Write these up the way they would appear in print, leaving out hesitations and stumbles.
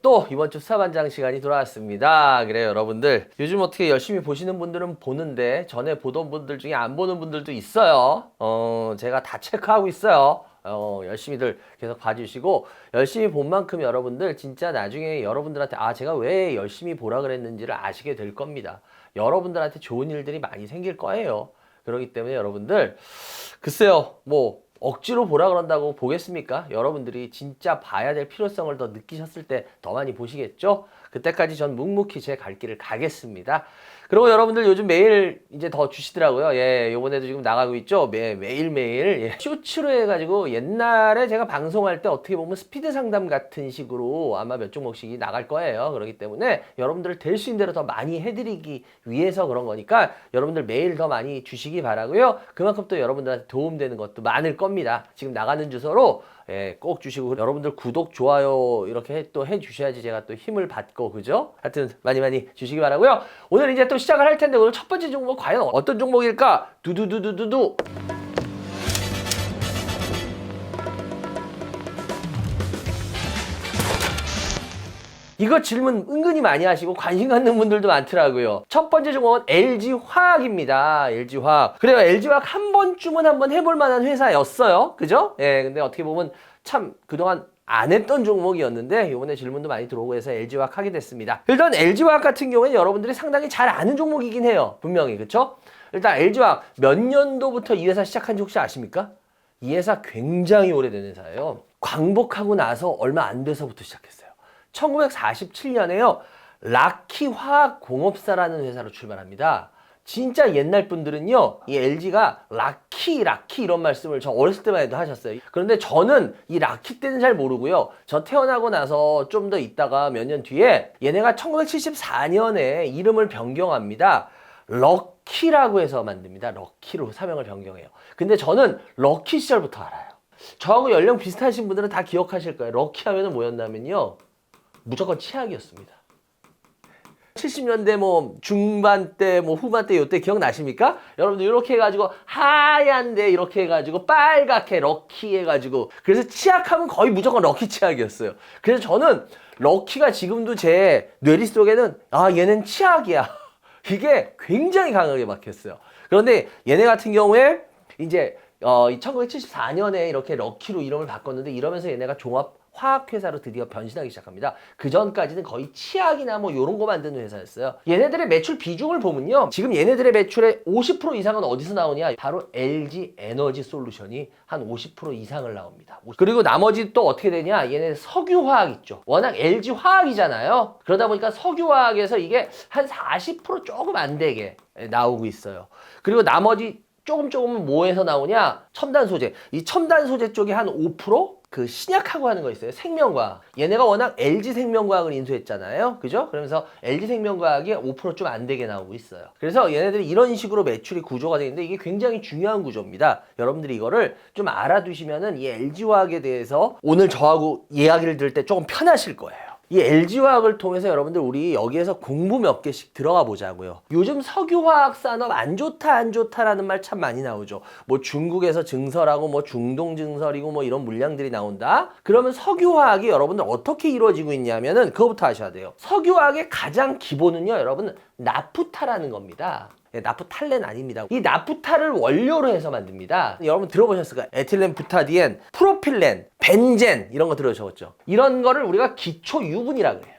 또 이번 주 수사반장 시간이 돌아왔습니다. 그래요, 여러분들. 요즘 어떻게 열심히 보시는 분들은 보는데 전에 보던 분들 중에 안 보는 분들도 있어요. 제가 다 체크하고 있어요. 열심히들 계속 봐주시고 열심히 본 만큼 여러분들 진짜 나중에 여러분들한테 제가 왜 열심히 보라 그랬는지를 아시게 될 겁니다. 여러분들한테 좋은 일들이 많이 생길 거예요. 그렇기 때문에 여러분들 글쎄요, 뭐 억지로 보라 그런다고 보겠습니까? 여러분들이 진짜 봐야 될 필요성을 더 느끼셨을 때 더 많이 보시겠죠? 그때까지 전 묵묵히 제 갈 길을 가겠습니다. 그리고 여러분들 요즘 매일 이제 더 주시더라고요. 예, 요번에도 지금 나가고 있죠? 매일매일. 예. 쇼츠로 해가지고 옛날에 제가 방송할 때 어떻게 보면 스피드 상담 같은 식으로 아마 몇 종목씩이 나갈 거예요. 그렇기 때문에 여러분들 될 수 있는 대로 더 많이 해드리기 위해서 그런 거니까 여러분들 매일 더 많이 주시기 바라고요. 그만큼 또 여러분들한테 도움되는 것도 많을 겁니다. 지금 나가는 주소로 꼭 주시고 여러분들 구독, 좋아요 이렇게 또 해주셔야지 제가 또 힘을 받고 그죠? 하여튼 많이 주시기 바라고요. 오늘 이제 또 시작을 할 텐데 오늘 첫 번째 종목 과연 어떤 종목일까? 두두두두두두. 이거 질문 은근히 많이 하시고 관심 갖는 분들도 많더라고요. 첫 번째 종목은 LG화학입니다. LG화학. 그래요. LG화학 한 번쯤은 한번 해볼 만한 회사였어요. 그죠? 예, 근데 어떻게 보면 참 그동안 안 했던 종목이었는데 이번에 질문도 많이 들어오고 해서 LG화학 하게 됐습니다. 일단 LG화학 같은 경우에는 여러분들이 상당히 잘 아는 종목이긴 해요. 분명히. 그쵸? 일단 LG화학 몇 년도부터 이 회사 시작한지 혹시 아십니까? 이 회사 굉장히 오래된 회사예요. 광복하고 나서 얼마 안 돼서부터 시작했어요. 1947년에요. 라키화학공업사라는 회사로 출발합니다. 진짜 옛날 분들은요, 이 LG가 라키 이런 말씀을 저 어렸을 때만 해도 하셨어요. 그런데 저는 이 라키 때는 잘 모르고요. 저 태어나고 나서 좀 더 있다가 몇 년 뒤에 얘네가 1974년에 이름을 변경합니다. 럭키라고 해서 만듭니다. 럭키로 사명을 변경해요. 근데 저는 럭키 시절부터 알아요. 저하고 연령 비슷하신 분들은 다 기억하실 거예요. 럭키 하면은 뭐였냐면요. 무조건 치약이었습니다. 70년대 뭐 중반 때 뭐 후반 때 요때 기억나십니까? 여러분들 이렇게 해가지고 하얀데 이렇게 해가지고 빨갛게 럭키 해가지고 그래서 치약하면 거의 무조건 럭키 치약이었어요. 그래서 저는 럭키가 지금도 제 뇌리 속에는 얘는 치약이야. 이게 굉장히 강하게 박혔어요. 그런데 얘네 같은 경우에 이제 1974년에 이렇게 럭키로 이름을 바꿨는데 이러면서 얘네가 종합 화학회사로 드디어 변신하기 시작합니다. 그 전까지는 거의 치약이나 뭐 요런 거 만드는 회사였어요. 얘네들의 매출 비중을 보면요. 지금 얘네들의 매출의 50% 이상은 어디서 나오냐? 바로 LG 에너지 솔루션이 한 50% 이상을 나옵니다. 그리고 나머지 또 어떻게 되냐? 얘네 석유화학 있죠. 워낙 LG 화학이잖아요. 그러다 보니까 석유화학에서 이게 한 40% 조금 안 되게 나오고 있어요. 그리고 나머지 조금은 뭐에서 나오냐? 첨단 소재. 이 첨단 소재 쪽에 한 5%? 그 신약하고 하는 거 있어요. 생명과학. 얘네가 워낙 LG생명과학을 인수했잖아요. 그죠? 그러면서 LG생명과학이 5% 좀 안 되게 나오고 있어요. 그래서 얘네들이 이런 식으로 매출이 구조가 되어 있는데 이게 굉장히 중요한 구조입니다. 여러분들이 이거를 좀 알아두시면은 이 LG화학에 대해서 오늘 저하고 이야기를 들을 때 조금 편하실 거예요. 이 LG화학을 통해서 여러분들 우리 여기에서 공부 몇 개씩 들어가 보자고요. 요즘 석유화학 산업 안 좋다라는 말 참 많이 나오죠. 뭐 중국에서 증설하고 뭐 중동 증설이고 뭐 이런 물량들이 나온다. 그러면 석유화학이 여러분들 어떻게 이루어지고 있냐면은 그거부터 아셔야 돼요. 석유화학의 가장 기본은요, 여러분 나프타라는 겁니다. 나프탈렌 아닙니다. 이 나프타를 원료로 해서 만듭니다. 여러분 들어보셨을 거예요. 에틸렌, 부타디엔, 프로필렌, 벤젠 이런 거 들어보셨죠? 이런 거를 우리가 기초 유분이라고 해요.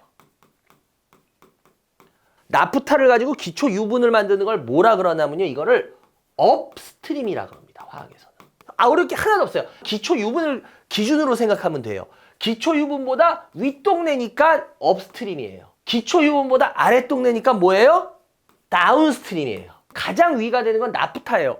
나프타를 가지고 기초 유분을 만드는 걸 뭐라 그러냐면요. 이거를 업스트림이라고 합니다. 화학에서는. 어려울 게 하나도 없어요. 기초 유분을 기준으로 생각하면 돼요. 기초 유분보다 윗동네니까 업스트림이에요. 기초 유분보다 아랫동네니까 뭐예요? 다운스트림이에요. 가장 위가 되는 건 나프타예요.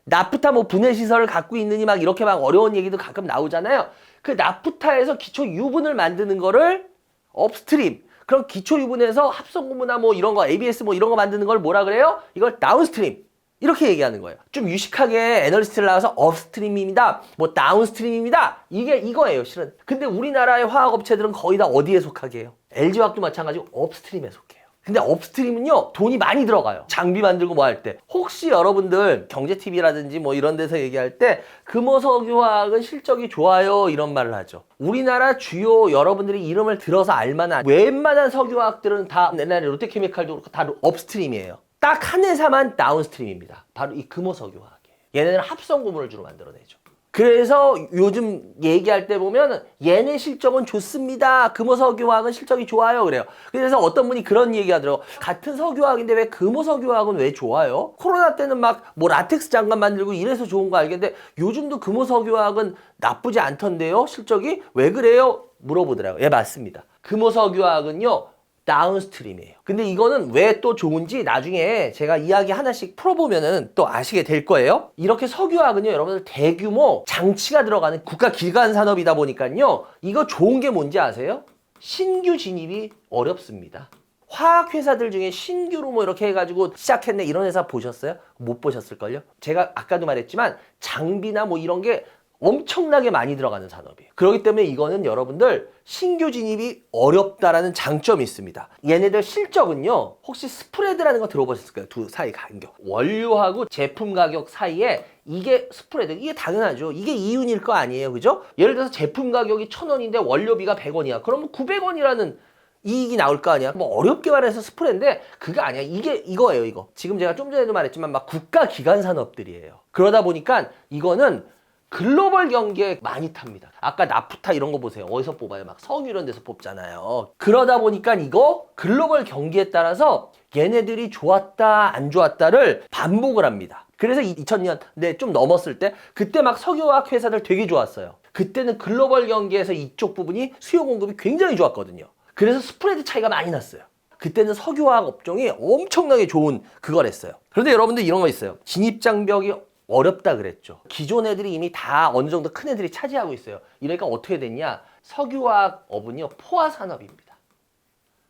나프타 뭐 분해 시설을 갖고 있느니 막 이렇게 막 어려운 얘기도 가끔 나오잖아요. 그 나프타에서 기초 유분을 만드는 거를 업스트림. 그럼 기초 유분에서 합성고무나 뭐 이런 거 ABS 뭐 이런 거 만드는 걸 뭐라 그래요? 이걸 다운스트림. 이렇게 얘기하는 거예요. 좀 유식하게 애널리스트를 나와서 업스트림입니다. 뭐 다운스트림입니다. 이게 이거예요, 실은. 근데 우리나라의 화학업체들은 거의 다 어디에 속하게 해요? LG화학도 마찬가지고 업스트림에 속해요. 근데 업스트림은요, 돈이 많이 들어가요. 장비 만들고 뭐 할 때. 혹시 여러분들 경제TV라든지 뭐 이런 데서 얘기할 때 금호석유화학은 실적이 좋아요 이런 말을 하죠. 우리나라 주요 여러분들이 이름을 들어서 알만한 웬만한 석유화학들은 다 옛날에 롯데케미칼도 그렇고 다 업스트림이에요. 딱 한 회사만 다운스트림입니다. 바로 이 금호석유화학이에요. 얘네는 합성 고문을 주로 만들어내죠. 그래서 요즘 얘기할 때 보면 얘네 실적은 좋습니다. 금호석유화학은 실적이 좋아요. 그래요. 그래서 어떤 분이 그런 얘기 하더라고요. 같은 석유화학인데 왜 금호석유화학은 왜 좋아요? 코로나 때는 막 뭐 라텍스 장갑 만들고 이래서 좋은 거 알겠는데 요즘도 금호석유화학은 나쁘지 않던데요? 실적이? 왜 그래요? 물어보더라고요. 예, 맞습니다. 금호석유화학은요. 다운스트림이에요. 근데 이거는 왜 또 좋은지 나중에 제가 이야기 하나씩 풀어보면은 또 아시게 될 거예요. 이렇게 석유화학은요, 여러분들 대규모 장치가 들어가는 국가 기관 산업이다 보니까요, 이거 좋은 게 뭔지 아세요? 신규 진입이 어렵습니다. 화학 회사들 중에 신규로 뭐 이렇게 해가지고 시작했네 이런 회사 보셨어요? 못 보셨을걸요? 제가 아까도 말했지만 장비나 뭐 이런 게 엄청나게 많이 들어가는 산업이에요. 그렇기 때문에 이거는 여러분들 신규 진입이 어렵다라는 장점이 있습니다. 얘네들 실적은요, 혹시 스프레드라는 거 들어보셨을까요? 두 사이 간격. 원료하고 제품 가격 사이에 이게 스프레드, 이게 당연하죠. 이게 이윤일 거 아니에요. 그죠? 예를 들어서 제품 가격이 1,000원인데 원료비가 100원이야. 그러면 900원이라는 이익이 나올 거 아니야. 뭐 어렵게 말해서 스프레인데 그거 아니야. 이게 이거예요. 이거. 지금 제가 좀 전에도 말했지만 막 국가 기관 산업들이에요. 그러다 보니까 이거는 글로벌 경기에 많이 탑니다. 아까 나프타 이런 거 보세요. 어디서 뽑아요? 막 석유 이런 데서 뽑잖아요. 그러다 보니까 이거 글로벌 경기에 따라서 얘네들이 좋았다 안 좋았다를 반복을 합니다. 그래서 2000년대 좀 넘었을 때 그때 막 석유화학 회사들 되게 좋았어요. 그때는 글로벌 경기에서 이쪽 부분이 수요 공급이 굉장히 좋았거든요. 그래서 스프레드 차이가 많이 났어요. 그때는 석유화학 업종이 엄청나게 좋은 그걸 했어요. 그런데 여러분들 이런 거 있어요. 진입장벽이 어렵다 그랬죠. 기존 애들이 이미 다 어느 정도 큰 애들이 차지하고 있어요. 이러니까 어떻게 됐냐? 석유화학 업은요, 포화 산업입니다.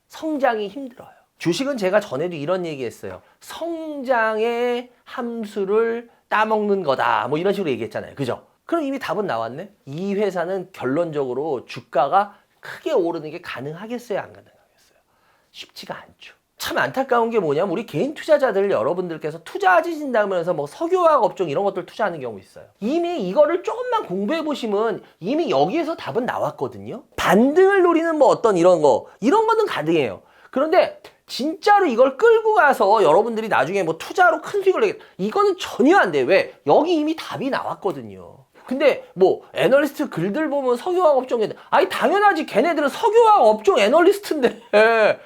성장이 힘들어요. 주식은 제가 전에도 이런 얘기 했어요. 성장의 함수를 따먹는 거다. 뭐 이런 식으로 얘기했잖아요. 그죠? 그럼 이미 답은 나왔네? 이 회사는 결론적으로 주가가 크게 오르는 게 가능하겠어요? 안 가능하겠어요? 쉽지가 않죠. 참 안타까운 게 뭐냐면 우리 개인 투자자들 여러분들께서 투자하신다면서 뭐 석유화학 업종 이런 것들 투자하는 경우 있어요. 이미 이거를 조금만 공부해 보시면 이미 여기에서 답은 나왔거든요. 반등을 노리는 뭐 어떤 이런 거는 가능해요. 그런데 진짜로 이걸 끌고 가서 여러분들이 나중에 뭐 투자로 큰 수익을 내겠다, 이거는 전혀 안 돼요. 왜? 여기 이미 답이 나왔거든요. 근데 뭐 애널리스트 글들 보면 석유화학 업종에 아니 당연하지, 걔네들은 석유화학 업종 애널리스트인데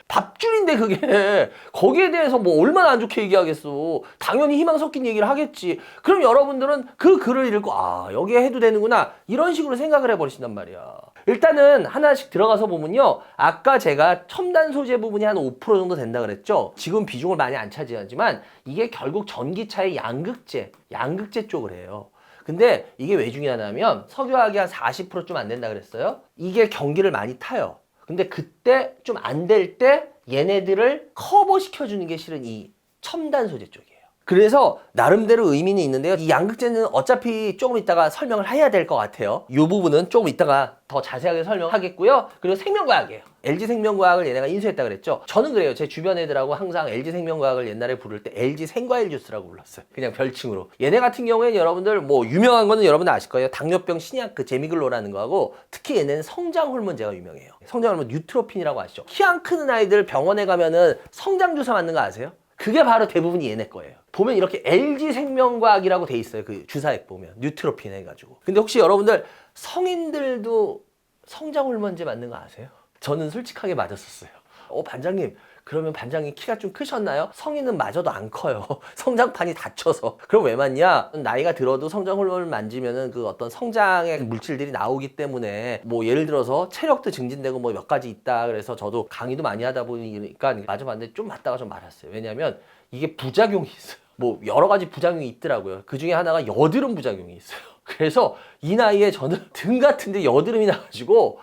밥줄인데 그게 거기에 대해서 뭐 얼마나 안 좋게 얘기하겠어. 당연히 희망 섞인 얘기를 하겠지. 그럼 여러분들은 그 글을 읽고 아 여기에 해도 되는구나 이런 식으로 생각을 해버리신단 말이야. 일단은 하나씩 들어가서 보면요, 아까 제가 첨단 소재 부분이 한 5% 정도 된다 그랬죠. 지금 비중을 많이 안 차지하지만 이게 결국 전기차의 양극재 쪽을 해요. 근데 이게 왜 중요하냐면 석유화학이 한 40% 좀 안 된다 그랬어요. 이게 경기를 많이 타요. 근데 그때 좀 안 될 때 얘네들을 커버시켜주는 게 실은 이 첨단 소재 쪽이에요. 그래서 나름대로 의미는 있는데요. 이 양극재는 어차피 조금 이따가 설명을 해야 될 것 같아요. 이 부분은 조금 이따가 더 자세하게 설명하겠고요. 그리고 생명과학이에요. LG생명과학을 얘네가 인수했다 그랬죠. 저는 그래요. 제 주변 애들하고 항상 LG생명과학을 옛날에 부를 때 LG생과일 주스라고 불렀어요. 그냥 별칭으로. 얘네 같은 경우에는 여러분들 뭐 유명한 거는 여러분들 아실 거예요. 당뇨병 신약 그 제미글로라는 거하고 특히 얘네는 성장 호르몬제가 유명해요. 성장 호르몬 뉴트로핀이라고 아시죠? 키 안 크는 아이들 병원에 가면은 성장 주사 맞는 거 아세요? 그게 바로 대부분이 얘네 거예요. 보면 이렇게 LG생명과학이라고 돼 있어요. 그 주사액 보면 뉴트로핀 해가지고. 근데 혹시 여러분들 성인들도 성장 호르몬제 맞는 거 아세요? 저는 솔직하게 맞았었어요. 반장님, 그러면 반장님 키가 좀 크셨나요? 성인은 맞아도 안 커요. 성장판이 닫혀서. 그럼 왜 맞냐? 나이가 들어도 성장 호르몬을 만지면은 그 어떤 성장의 물질들이 나오기 때문에 뭐 예를 들어서 체력도 증진되고 뭐 몇 가지 있다. 그래서 저도 강의도 많이 하다 보니까 맞아봤는데 좀 맞다가 좀 말았어요. 왜냐면 이게 부작용이 있어요. 뭐 여러 가지 부작용이 있더라고요. 그 중에 하나가 여드름 부작용이 있어요. 그래서 이 나이에 저는 등 같은데 여드름이 나가지고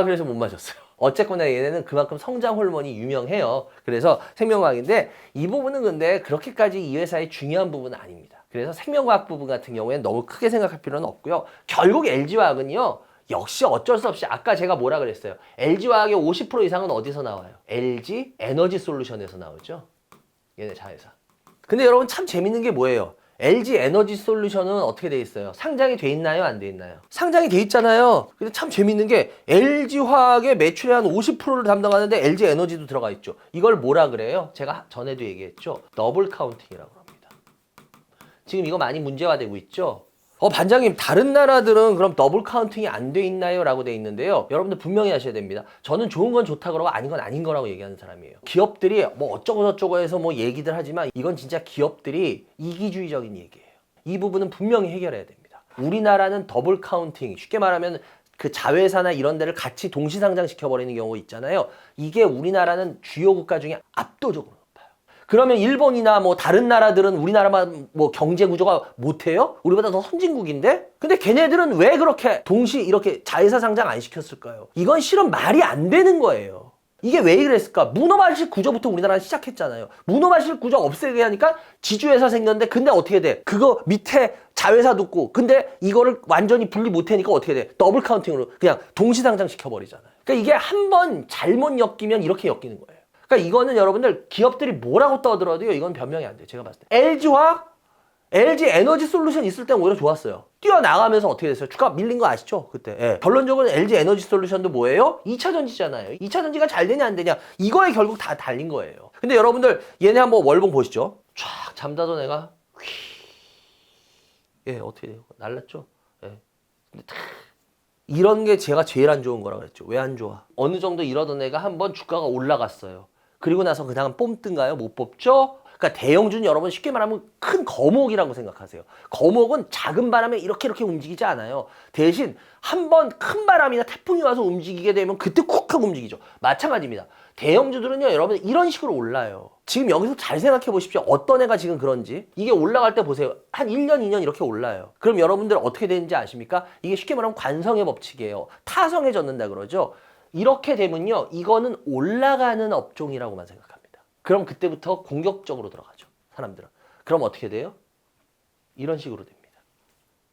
그래서 못 맞았어요. 어쨌거나 얘네는 그만큼 성장 호르몬이 유명해요. 그래서 생명과학인데 이 부분은 근데 그렇게까지 이 회사의 중요한 부분은 아닙니다. 그래서 생명과학 부분 같은 경우에는 너무 크게 생각할 필요는 없고요. 결국 LG화학은요, 역시 어쩔 수 없이 아까 제가 뭐라 그랬어요? LG화학의 50% 이상은 어디서 나와요? LG 에너지 솔루션에서 나오죠. 얘네 자회사. 근데 여러분 참 재밌는 게 뭐예요? LG 에너지 솔루션은 어떻게 돼 있어요? 상장이 돼 있나요? 안 돼 있나요? 상장이 돼 있잖아요. 근데 참 재밌는 게 LG화학의 매출의 한 50%를 담당하는데 LG 에너지도 들어가 있죠. 이걸 뭐라 그래요? 제가 전에도 얘기했죠. 더블 카운팅이라고 합니다. 지금 이거 많이 문제화되고 있죠. 반장님 다른 나라들은 그럼 더블 카운팅이 안 돼 있나요? 라고 돼 있는데요. 여러분들 분명히 하셔야 됩니다. 저는 좋은 건 좋다 그러고 아닌 건 아닌 거라고 얘기하는 사람이에요. 기업들이 뭐 어쩌고 저쩌고 해서 뭐 얘기들 하지만 이건 진짜 기업들이 이기주의적인 얘기예요. 이 부분은 분명히 해결해야 됩니다. 우리나라는 더블 카운팅, 쉽게 말하면 그 자회사나 이런 데를 같이 동시 상장시켜버리는 경우가 있잖아요. 이게 우리나라는 주요 국가 중에 압도적으로 그러면 일본이나 뭐 다른 나라들은 우리나라만 뭐 경제 구조가 못해요? 우리보다 더 선진국인데? 근데 걔네들은 왜 그렇게 동시 이렇게 자회사 상장 안 시켰을까요? 이건 실은 말이 안 되는 거예요. 이게 왜 그랬을까? 문어발식 구조부터 우리나라는 시작했잖아요. 문어발식 구조 없애게 하니까 지주회사 생겼는데 근데 어떻게 돼? 그거 밑에 자회사 뒀고 근데 이거를 완전히 분리 못하니까 어떻게 돼? 더블 카운팅으로 그냥 동시 상장 시켜버리잖아요. 그러니까 이게 한 번 잘못 엮이면 이렇게 엮이는 거예요. 그러니까 이거는 여러분들 기업들이 뭐라고 떠들어도요. 이건 변명이 안 돼요. 제가 봤을 때. LG화학, LG 에너지 솔루션 있을 때는 오히려 좋았어요. 뛰어나가면서 어떻게 됐어요? 주가 밀린 거 아시죠? 그때. 예. 결론적으로 LG 에너지 솔루션도 뭐예요? 2차 전지잖아요. 2차 전지가 잘 되냐 안 되냐 이거에 결국 다 달린 거예요. 근데 여러분들 얘네 한번 월봉 보시죠. 쫙 잠자던 애가 휘. 예, 어떻게 돼요? 날랐죠? 예. 근데 탁 이런 게 제가 제일 안 좋은 거라고 그랬죠. 왜 안 좋아? 어느 정도 이러던 애가 한번 주가가 올라갔어요. 그리고 나서 그 다음 뽑든가요? 못 뽑죠? 그러니까 대형주는 여러분 쉽게 말하면 큰 거목이라고 생각하세요. 거목은 작은 바람에 이렇게 움직이지 않아요. 대신 한번 큰 바람이나 태풍이 와서 움직이게 되면 그때 쿡 하고 움직이죠. 마찬가지입니다. 대형주들은요 여러분 이런 식으로 올라요. 지금 여기서 잘 생각해 보십시오. 어떤 애가 지금 그런지. 이게 올라갈 때 보세요. 한 1년, 2년 이렇게 올라요. 그럼 여러분들 어떻게 되는지 아십니까? 이게 쉽게 말하면 관성의 법칙이에요. 타성해졌는다 그러죠. 이렇게 되면요 이거는 올라가는 업종이라고만 생각합니다. 그럼 그때부터 공격적으로 들어가죠. 사람들은. 그럼 어떻게 돼요? 이런 식으로 됩니다.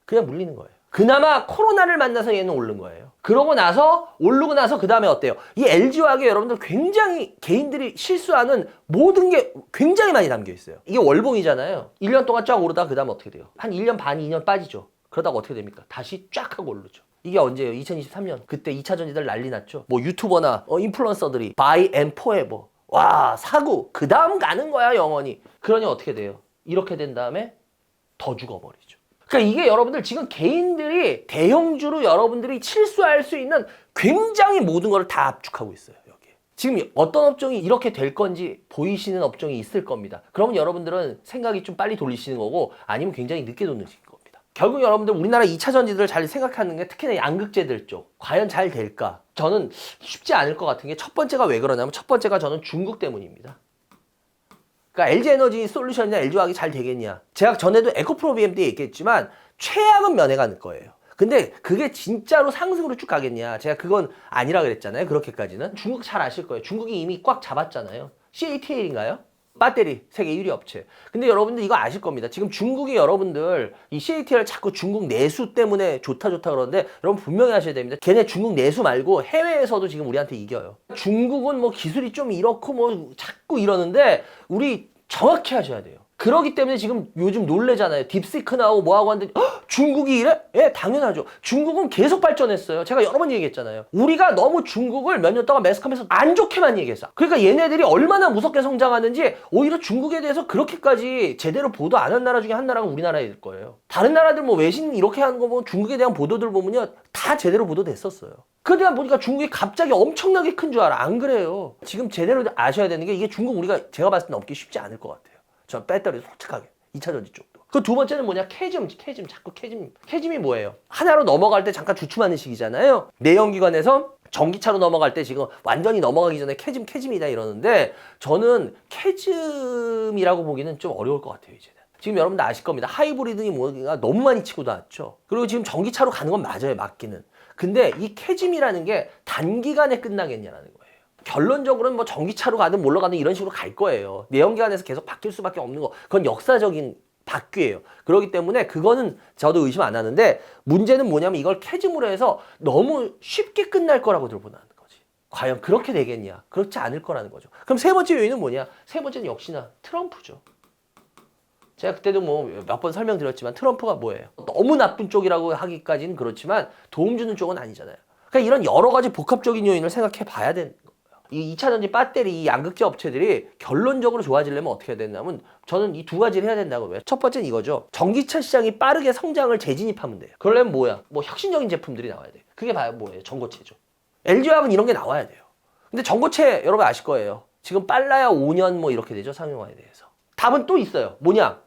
그냥 물리는 거예요. 그나마 코로나를 만나서 얘는 오른 거예요. 그러고 나서 오르고 나서 그 다음에 어때요? 이 LG화학에 여러분들 굉장히 개인들이 실수하는 모든 게 굉장히 많이 담겨 있어요. 이게 월봉이잖아요. 1년 동안 쫙 오르다가 그 다음에 어떻게 돼요? 한 1년 반, 2년 빠지죠. 그러다가 어떻게 됩니까? 다시 쫙 하고 오르죠. 이게 언제예요? 2023년. 그때 2차 전지들 난리 났죠. 뭐 유튜버나 인플루언서들이 buy and forever. 와 사고 그 다음 가는 거야 영원히. 그러니 어떻게 돼요? 이렇게 된 다음에 더 죽어버리죠. 그러니까 이게 여러분들 지금 개인들이 대형주로 여러분들이 실수할 수 있는 굉장히 모든 걸 다 압축하고 있어요. 여기에. 지금 어떤 업종이 이렇게 될 건지 보이시는 업종이 있을 겁니다. 그러면 여러분들은 생각이 좀 빨리 돌리시는 거고 아니면 굉장히 늦게 돌리시는 겁니다. 결국 여러분들 우리나라 2차 전지들을 잘 생각하는 게 특히나 양극재들 쪽 과연 잘 될까? 저는 쉽지 않을 것 같은 게 첫 번째가 왜 그러냐면 첫 번째가 저는 중국 때문입니다. 그러니까 LG에너지 솔루션이나 LG화학이 잘 되겠냐? 제가 전에도 에코프로비엠 때 얘기했지만 최악은 면해가는 거예요. 근데 그게 진짜로 상승으로 쭉 가겠냐? 제가 그건 아니라 그랬잖아요. 그렇게까지는. 중국 잘 아실 거예요. 중국이 이미 꽉 잡았잖아요. CATL인가요? 배터리 세계 1위 업체. 근데 여러분들 이거 아실 겁니다. 지금 중국이 여러분들 이 CATL 자꾸 중국 내수 때문에 좋다 그러는데 여러분 분명히 하셔야 됩니다. 걔네 중국 내수 말고 해외에서도 지금 우리한테 이겨요. 중국은 뭐 기술이 좀 이렇고 뭐 자꾸 이러는데 우리 정확히 하셔야 돼요. 그러기 때문에 지금 요즘 놀래잖아요. 딥시크 나오고 뭐하고 하는데 중국이 이래? 예, 당연하죠. 중국은 계속 발전했어요. 제가 여러 번 얘기했잖아요. 우리가 너무 중국을 몇 년 동안 매스컴에서 안 좋게만 얘기했어. 그러니까 얘네들이 얼마나 무섭게 성장하는지 오히려 중국에 대해서 그렇게까지 제대로 보도 안 한 나라 중에 한 나라가 우리나라일 거예요. 다른 나라들 뭐 외신 이렇게 하는 거 보면 중국에 대한 보도들 보면요. 다 제대로 보도됐었어요. 그러다 보니까 중국이 갑자기 엄청나게 큰 줄 알아. 안 그래요. 지금 제대로 아셔야 되는 게 이게 중국 우리가 제가 봤을 때 넘기 쉽지 않을 것 같아요. 전 배터리 솔직하게 2차 전지 쪽도. 그 두 번째는 뭐냐? 캐즘이 뭐예요? 하나로 넘어갈 때 잠깐 주춤하는 시기잖아요. 내연기관에서 전기차로 넘어갈 때 지금 완전히 넘어가기 전에 캐즘이다 이러는데 저는 캐즘이라고 보기는 좀 어려울 것 같아요. 이제는. 지금 여러분들 아실 겁니다. 하이브리드니 뭐가 너무 많이 치고 나왔죠. 그리고 지금 전기차로 가는 건 맞아요. 맞기는. 근데 이 캐즘이라는 게 단기간에 끝나겠냐라는 거예요. 결론적으로는 뭐 전기차로 가든 뭘로 가든 이런 식으로 갈 거예요. 내연기관에서 계속 바뀔 수밖에 없는 거. 그건 역사적인 바뀌어요. 그렇기 때문에 그거는 저도 의심 안 하는데 문제는 뭐냐면 이걸 캐즘으로 해서 너무 쉽게 끝날 거라고 들보는 거지. 과연 그렇게 되겠냐? 그렇지 않을 거라는 거죠. 그럼 세 번째 요인은 뭐냐? 세 번째는 역시나 트럼프죠. 제가 그때도 뭐 몇 번 설명드렸지만 트럼프가 뭐예요? 너무 나쁜 쪽이라고 하기까지는 그렇지만 도움 주는 쪽은 아니잖아요. 그러니까 이런 여러 가지 복합적인 요인을 생각해 봐야 되는 거예요. 이 2차 전지 배터리 이 양극재 업체들이 결론적으로 좋아지려면 어떻게 해야 되냐면 저는 이 두 가지를 해야 된다고 봐요. 첫 번째는 이거죠. 전기차 시장이 빠르게 성장을 재진입하면 돼요. 그러려면 뭐야? 뭐 혁신적인 제품들이 나와야 돼요. 그게 봐요 뭐예요? 전고체죠. LG화학은 이런 게 나와야 돼요. 근데 전고체 여러분 아실 거예요. 지금 빨라야 5년 뭐 이렇게 되죠. 상용화에 대해서. 답은 또 있어요. 뭐냐?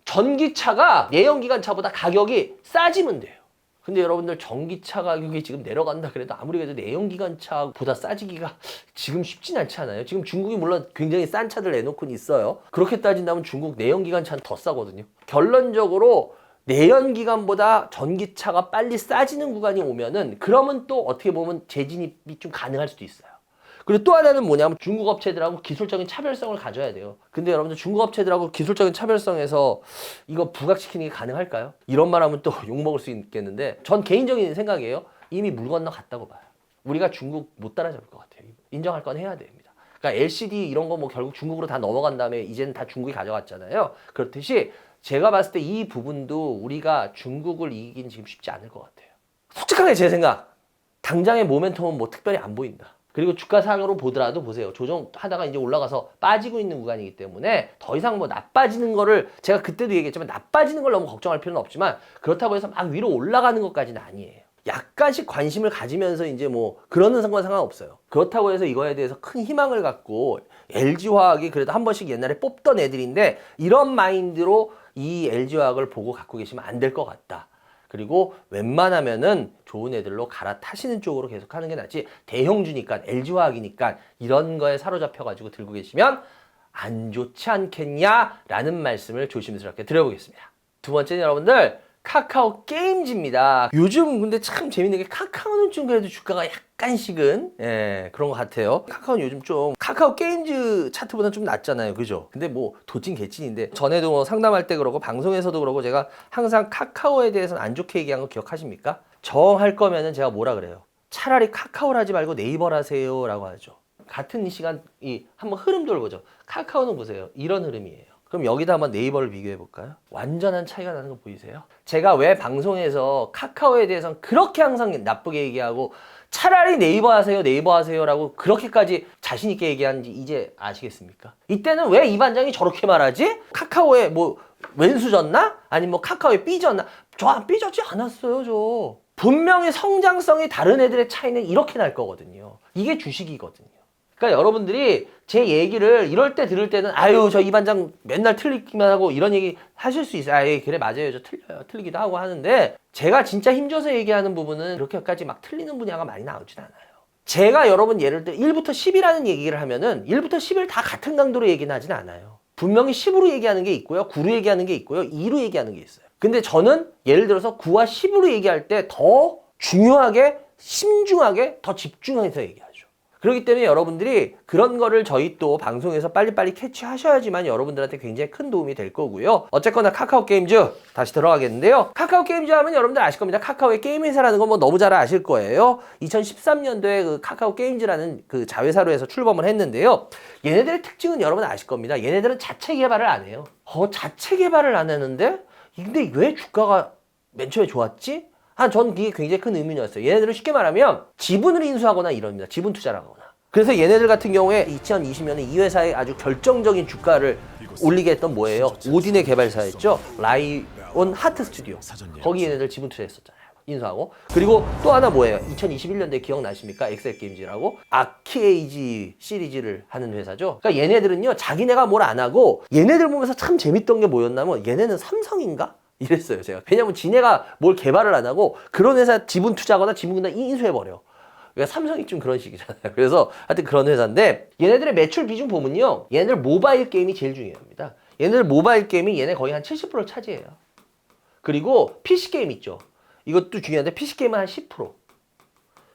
전기차가 내연기관차보다 가격이 싸지면 돼요. 근데 여러분들 전기차 가격이 지금 내려간다 그래도 아무리 그래도 내연기관차보다 싸지기가 지금 쉽진 않지 않아요? 지금 중국이 물론 굉장히 싼 차들 내놓고는 있어요. 그렇게 따진다면 중국 내연기관차는 더 싸거든요. 결론적으로 내연기관보다 전기차가 빨리 싸지는 구간이 오면은 그러면 또 어떻게 보면 재진입이 좀 가능할 수도 있어요. 그리고 또 하나는 뭐냐면 중국 업체들하고 기술적인 차별성을 가져야 돼요. 근데 여러분들 중국 업체들하고 기술적인 차별성에서 이거 부각시키는 게 가능할까요? 이런 말 하면 또 욕먹을 수 있겠는데 전 개인적인 생각이에요. 이미 물 건너 갔다고 봐요. 우리가 중국 못 따라잡을 것 같아요. 인정할 건 해야 됩니다. 그러니까 LCD 이런 거 뭐 결국 중국으로 다 넘어간 다음에 이제는 다 중국이 가져갔잖아요. 그렇듯이 제가 봤을 때 이 부분도 우리가 중국을 이기긴 지금 쉽지 않을 것 같아요. 솔직하게 제 생각, 당장의 모멘텀은 뭐 특별히 안 보인다. 그리고 주가상으로 보더라도 보세요. 조정하다가 이제 올라가서 빠지고 있는 구간이기 때문에 더 이상 뭐 나빠지는 거를 제가 그때도 얘기했지만 나빠지는 걸 너무 걱정할 필요는 없지만 그렇다고 해서 막 위로 올라가는 것까지는 아니에요. 약간씩 관심을 가지면서 이제 뭐 그러는 건 상관없어요. 그렇다고 해서 이거에 대해서 큰 희망을 갖고 LG화학이 그래도 한 번씩 옛날에 뽑던 애들인데 이런 마인드로 이 LG화학을 보고 갖고 계시면 안 될 것 같다. 그리고 웬만하면은 좋은 애들로 갈아타시는 쪽으로 계속 하는 게 낫지 대형주니까 LG화학이니까 이런 거에 사로잡혀가지고 들고 계시면 안 좋지 않겠냐라는 말씀을 조심스럽게 드려보겠습니다. 두 번째는 여러분들 카카오 게임즈입니다. 요즘 근데 참 재밌는 게 카카오는 좀 그래도 주가가 약간씩은 그런 것 같아요. 카카오는 요즘 좀 카카오 게임즈 차트보다는 좀 낮잖아요. 그죠? 근데 뭐 도찐 개찐인데 전에도 뭐 상담할 때 그러고 방송에서도 그러고 제가 항상 카카오에 대해서는 안 좋게 얘기한 거 기억하십니까? 정할 거면은 제가 뭐라 그래요? 차라리 카카오를 하지 말고 네이버를 하세요 라고 하죠. 같은 시간이 한번 흐름 돌보죠. 카카오는 보세요. 이런 흐름이에요. 그럼 여기다 한번 네이버를 비교해 볼까요? 완전한 차이가 나는 거 보이세요? 제가 왜 방송에서 카카오에 대해서는 그렇게 항상 나쁘게 얘기하고 차라리 네이버 하세요, 네이버 하세요라고 그렇게까지 자신 있게 얘기하는지 이제 아시겠습니까? 이때는 왜 이 반장이 저렇게 말하지? 카카오에 뭐 왼수 졌나? 아니면 뭐 카카오에 삐졌나? 저 안 삐졌지 않았어요, 저. 분명히 성장성이 다른 애들의 차이는 이렇게 날 거거든요. 이게 주식이거든요. 그러니까 여러분들이 제 얘기를 이럴 때 들을 때는 아유 저 이 반장 맨날 틀리기만 하고 이런 얘기 하실 수 있어요. 아 예, 그래 맞아요. 저 틀려요. 틀리기도 하고 하는데 제가 진짜 힘줘서 얘기하는 부분은 그렇게까지 막 틀리는 분야가 많이 나오진 않아요. 제가 여러분 예를 들어 1부터 10이라는 얘기를 하면은 1부터 10을 다 같은 강도로 얘기는 하진 않아요. 분명히 10으로 얘기하는 게 있고요. 9로 얘기하는 게 있고요. 2로 얘기하는 게 있어요. 근데 저는 예를 들어서 9와 10으로 얘기할 때 더 중요하게 심중하게 더 집중해서 얘기하죠. 그렇기 때문에 여러분들이 그런 거를 저희 또 방송에서 빨리빨리 캐치하셔야지만 여러분들한테 굉장히 큰 도움이 될 거고요. 어쨌거나 카카오 게임즈 다시 들어가겠는데요. 카카오 게임즈 하면 여러분들 아실 겁니다. 카카오의 게임 회사라는 건 뭐 너무 잘 아실 거예요. 2013년도에 그 카카오 게임즈라는 그 자회사로 해서 출범을 했는데요. 얘네들의 특징은 여러분 아실 겁니다. 얘네들은 자체 개발을 안 해요. 자체 개발을 안 하는데 근데 왜 주가가 맨 처음에 좋았지? 전 그게 굉장히 큰 의문이었어요. 얘네들은 쉽게 말하면 지분을 인수하거나 이럽니다. 지분 투자를 하거나. 그래서 얘네들 같은 경우에 2020년에 이 회사의 아주 결정적인 주가를 올리게 했던 뭐예요? 오딘의 개발사였죠. 라이온 하트 스튜디오. 거기 얘네들 지분 투자했었잖아요. 인수하고. 그리고 또 하나 뭐예요? 2021년도에 기억나십니까? 엑셀 게임즈라고 아키에이지 시리즈를 하는 회사죠. 그러니까 얘네들은요. 자기네가 뭘 안 하고 얘네들 보면서 참 재밌던 게 뭐였냐면 얘네는 삼성인가? 이랬어요 제가. 왜냐면 지네가 뭘 개발을 안 하고 그런 회사 지분 투자하거나 지분 그냥 인수해버려. 그러니까 삼성이 좀 그런 식이잖아요. 그래서 하여튼 그런 회사인데 얘네들의 매출 비중 보면요. 얘네들 모바일 게임이 제일 중요합니다. 얘네들 모바일 게임이 얘네 거의 한 70%를 차지해요. 그리고 PC 게임 있죠. 이것도 중요한데 PC 게임은 한 10%.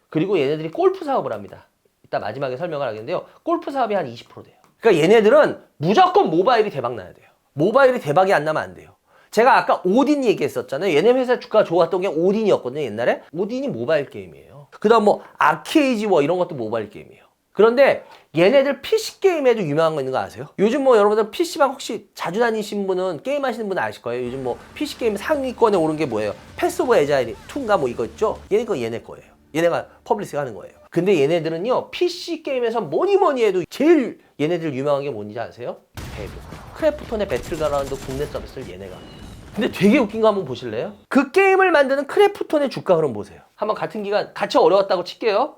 그리고 얘네들이 골프 사업을 합니다. 이따 마지막에 설명을 하겠는데요. 골프 사업이 한 20% 돼요. 그러니까 얘네들은 무조건 모바일이 대박 나야 돼요. 모바일이 대박이 안 나면 안 돼요. 제가 아까 오딘 얘기했었잖아요. 얘네 회사 주가가 좋았던 게 오딘이었거든요, 옛날에. 오딘이 모바일 게임이에요. 그 다음 뭐 아케이지 워 이런 것도 모바일 게임이에요. 그런데 얘네들 PC 게임에도 유명한 거 있는 거 아세요? 요즘 뭐 여러분들 PC방 혹시 자주 다니신 분은 게임 하시는 분은 아실 거예요. 요즘 뭐 PC 게임 상위권에 오른 게 뭐예요? 패스 오브 에자일 2인가 뭐 이거 있죠? 얘네 거 얘네 거예요. 얘네가 퍼블리싱 하는 거예요. 근데 얘네들은요, PC 게임에서 뭐니 해도 제일 얘네들 유명한 게 뭔지 아세요? 배그. 크래프톤의 배틀그라운드 국내 서비스를 얘네가 합니다. 근데 되게 웃긴 거 한번 보실래요? 그 게임을 만드는 크래프톤의 주가 흐름 보세요. 한번 같은 기간 같이 어려웠다고 칠게요.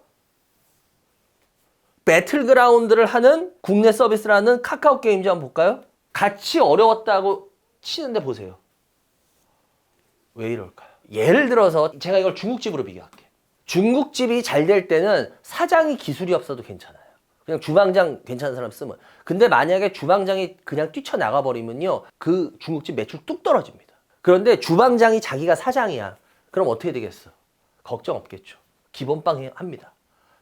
배틀그라운드를 하는 국내 서비스라는 카카오 게임즈 한번 볼까요? 같이 어려웠다고 치는데 보세요. 왜 이럴까요? 예를 들어서 제가 이걸 중국집으로 비교할게요. 중국집이 잘 될 때는 사장이 기술이 없어도 괜찮아요. 그냥 주방장 괜찮은 사람 쓰면. 근데 만약에 주방장이 그냥 뛰쳐나가 버리면요, 그 중국집 매출 뚝 떨어집니다. 그런데 주방장이 자기가 사장이야. 그럼 어떻게 되겠어? 걱정 없겠죠. 기본빵 합니다.